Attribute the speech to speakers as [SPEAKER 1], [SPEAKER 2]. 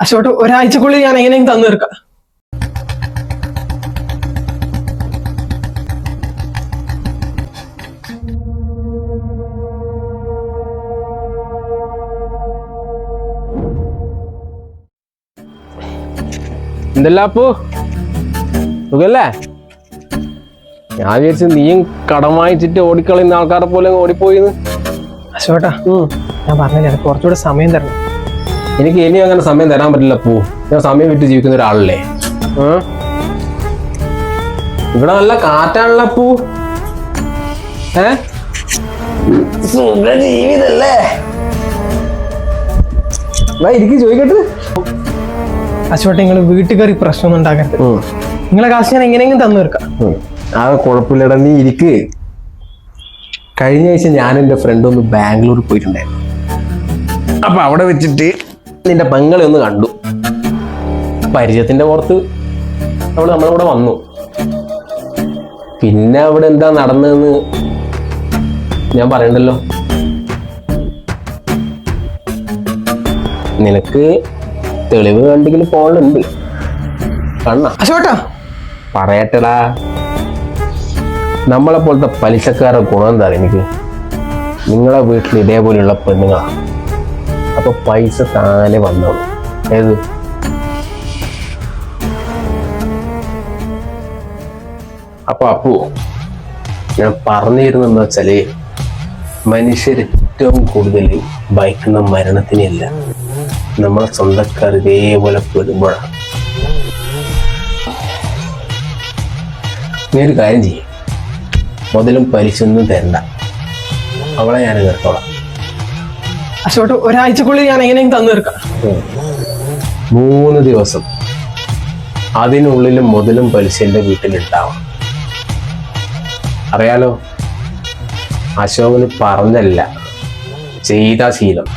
[SPEAKER 1] അശോട്ട് ഒരാഴ്ചക്കുള്ളിൽ ഞാൻ എങ്ങനെയും തന്നു തീർക്കാം.
[SPEAKER 2] എന്തല്ലാ അപ്പു സുഖല്ലേ? ഞാൻ വിചാരിച്ചു നീയും കടം വാങ്ങിച്ചിട്ട് ഓടിക്കളയുന്ന ആൾക്കാരെ പോലെ ഓടിപ്പോയിന്ന്.
[SPEAKER 1] അശോട്ടാ ഞാൻ പറഞ്ഞില്ല, എനിക്ക് കുറച്ചുകൂടെ സമയം തരണം.
[SPEAKER 2] എനിക്ക് ഇനി അങ്ങനെ സമയം തരാൻ പറ്റില്ല അപ്പു. ഞാൻ സമയം വിട്ട് ജീവിക്കുന്ന ഒരാളല്ലേ. ഇവിടെ നല്ല കാറ്റാണല്ലോ അപ്പു. സുഖ ജീവിതല്ലേ? ഇരിക്കും ചോദിക്കട്ടെ.
[SPEAKER 1] അശോട്ടെ നിങ്ങൾ വീട്ടിൽ കയറി പ്രശ്നമൊന്നും ഉണ്ടാക്കരുത്. നിങ്ങളെ കാശ് ഞാൻ എങ്ങനെയെങ്കിലും തന്നു തീർക്കാം.
[SPEAKER 2] ആ കുഴപ്പമില്ലടാ, നീ ഇരിക്ക്. കഴിഞ്ഞ ആഴ്ച ഞാൻ എൻ്റെ ഫ്രണ്ട് ഒന്ന് ബാംഗ്ലൂർ പോയിട്ടുണ്ടായിരുന്നു. അപ്പൊ അവിടെ വെച്ചിട്ട് നിന്റെ പെങ്ങളെ ഒന്ന് കണ്ടു. പരിചയത്തിന്റെ പുറത്ത് നമ്മളിവിടെ വന്നു. പിന്നെ അവിടെ എന്താ നടന്നതെന്ന് ഞാൻ പറയണ്ടല്ലോ. നിനക്ക് തെളിവ് കണ്ടെങ്കിൽ ഫോണിലുണ്ട്. കണ്ണ
[SPEAKER 1] അശോട്ടാ
[SPEAKER 2] പറയട്ടടാ. നമ്മളെ പോലത്തെ പലിശക്കാരുടെ ഗുണം എന്താ എനിക്ക്? നിങ്ങളെ വീട്ടിൽ ഇതേപോലെയുള്ള പെണ്ണുങ്ങളാണ്. അപ്പൊ പൈസ താനെ വന്നോളൂ. ഏത് അപ്പു ഞാൻ പറഞ്ഞിരുന്നെന്ന് വെച്ചാല്, മനുഷ്യർ ഏറ്റവും കൂടുതൽ ഭയക്കുന്ന മരണത്തിനെയല്ല, നമ്മളെ സ്വന്തക്കാർ ഇതേപോലെ പെടുമ്പോഴാണ്. നീ ഒരു കാര്യം ചെയ്യും, മുതലും പലിശൊന്നും തരണ്ട, അവളെ ഞാൻ കേട്ടോളാം.
[SPEAKER 1] അശോട്ട് ഒരാഴ്ചക്കുള്ളിൽ ഞാൻ എങ്ങനെയും തന്നു തീർക്കാം.
[SPEAKER 2] 3 ദിവസം അതിനുള്ളിൽ മുതലും പലിശ എൻ്റെ വീട്ടിലുണ്ടാവും. അറിയാലോ, അശോകന് പറഞ്ഞല്ല ചെയ്ത ശീലം.